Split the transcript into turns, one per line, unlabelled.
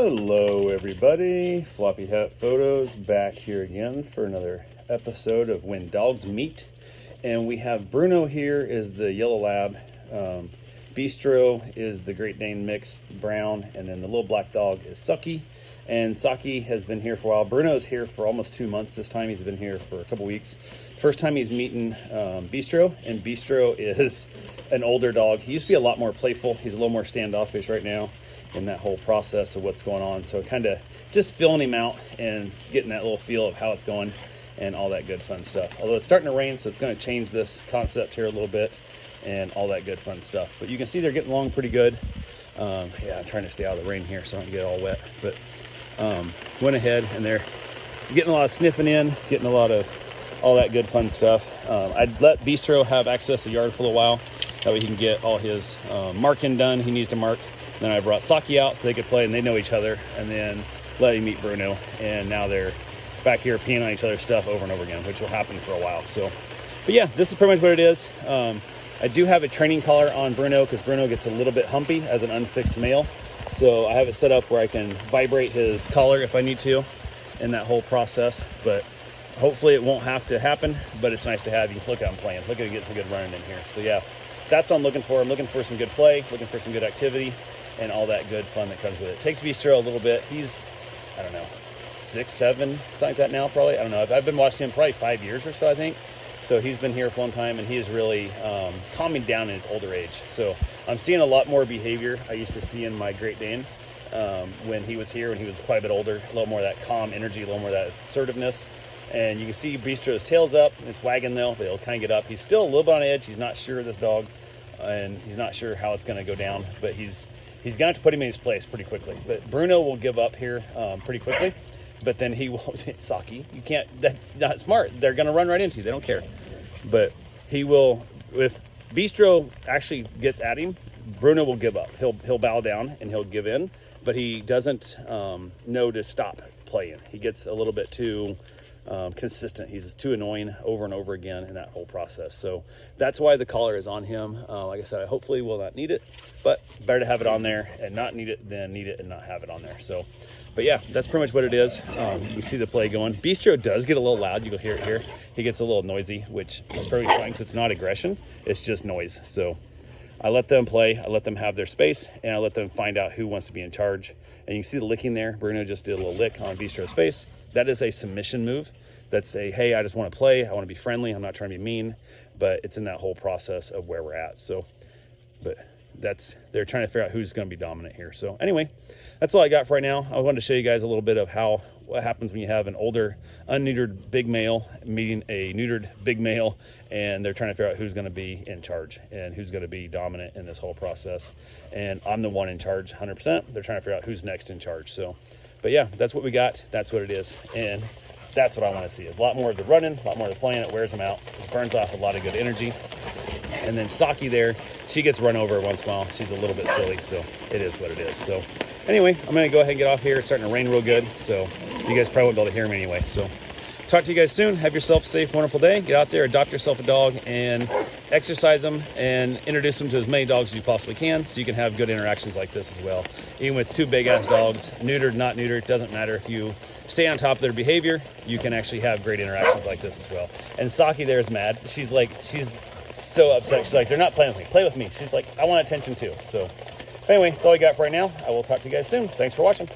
Hello everybody, Floppy Hat Photos back here again for another episode of When Dogs Meet. And we have Bruno here is the Yellow Lab, Bistro is the Great Dane mix brown, and then the little black dog is Sucky. And Saki has been here for a while. Bruno's here for almost 2 months this time. He's been here for a couple weeks. First time he's meeting Bistro, and Bistro is an older dog. He used to be a lot more playful. He's a little more standoffish right now in that whole process of what's going on. So kind of just filling him out and getting that little feel of how it's going and all that good fun stuff. Although it's starting to rain, so it's going to change this concept here a little bit and all that good fun stuff. But you can see they're getting along pretty good. Yeah, I'm trying to stay out of the rain here so I don't get all wet. But went ahead and they're getting a lot of sniffing in, getting a lot of all that good fun stuff. I'd let Bistro have access to the yard for a little while. That way he can get all his marking done he needs to mark. Then I brought Saki out so they could play and they know each other, and then let him meet Bruno. And now they're back here peeing on each other's stuff over and over again, which will happen for a while. So, but yeah, this is pretty much what it is. I do have a training collar on Bruno because Bruno gets a little bit humpy as an unfixed male. So I have it set up where I can vibrate his collar if I need to in that whole process. But hopefully it won't have to happen, but it's nice to have. You can look at him playing. Look at him getting some good running in here. So yeah, that's what I'm looking for. I'm looking for some good play, looking for some good activity, and all that good fun that comes with it. It takes Bistro a little bit. He's, I don't know, 6, 7, something like that now probably. I don't know. I've been watching him probably 5 years or so, I think. So he's been here for a long time, and he is really calming down in his older age. So I'm seeing a lot more behavior I used to see in my Great Dane when he was here, when he was quite a bit older. A little more of that calm energy, a little more of that assertiveness. And you can see Bistro's tail's up. It's wagging though, but he'll kind of get up. He's still a little bit on edge. He's not sure of this dog, and he's not sure how it's going to go down, but he's going to have to put him in his place pretty quickly. But Bruno will give up here pretty quickly, but then he will, Saki, you can't, that's not smart. They're going to run right into you. They don't care. But he will, if Bistro actually gets at him, Bruno will give up. He'll bow down and he'll give in, but he doesn't know to stop playing. He gets a little bit too consistent. He's too annoying over and over again in that whole process. So that's why the collar is on him. Like I said, I hopefully will not need it, but better to have it on there and not need it than need it and not have it on there. So, but yeah, that's pretty much what it is. You see the play going. Bistro does get a little loud. You can hear it here. He gets a little noisy, which is perfectly fine because it's not aggression. It's just noise. So I let them play. I let them have their space, and I let them find out who wants to be in charge. And you can see the licking there. Bruno just did a little lick on Bistro's face. That is a submission move. That's a, hey, I just want to play. I want to be friendly. I'm not trying to be mean, but it's in that whole process of where we're at. So, but they're trying to figure out who's going to be dominant here. So anyway, that's all I got for right now. I wanted to show you guys a little bit of what happens when you have an older unneutered big male meeting a neutered big male, and they're trying to figure out who's going to be in charge and who's going to be dominant in this whole process. And I'm the one in charge 100%. They're trying to figure out who's next in charge. So, but yeah, that's what we got. That's what it is. And that's what I want to see, is a lot more of the running, a lot more of the playing. It wears them out. It burns off a lot of good energy. And then Saki there, she gets run over once in a while. She's a little bit silly, so it is what it is. So anyway, I'm going to go ahead and get off here. It's starting to rain real good, so you guys probably won't be able to hear me anyway. So talk to you guys soon. Have yourself a safe, wonderful day. Get out there, adopt yourself a dog, and exercise them and introduce them to as many dogs as you possibly can so you can have good interactions like this as well. Even with 2 big-ass dogs, neutered, not neutered, doesn't matter. If you stay on top of their behavior, you can actually have great interactions like this as well. And Saki there is mad. She's so upset. She's like, they're not playing with me. Play with me. She's like, I want attention too. So anyway, that's all I got for right now. I will talk to you guys soon. Thanks for watching.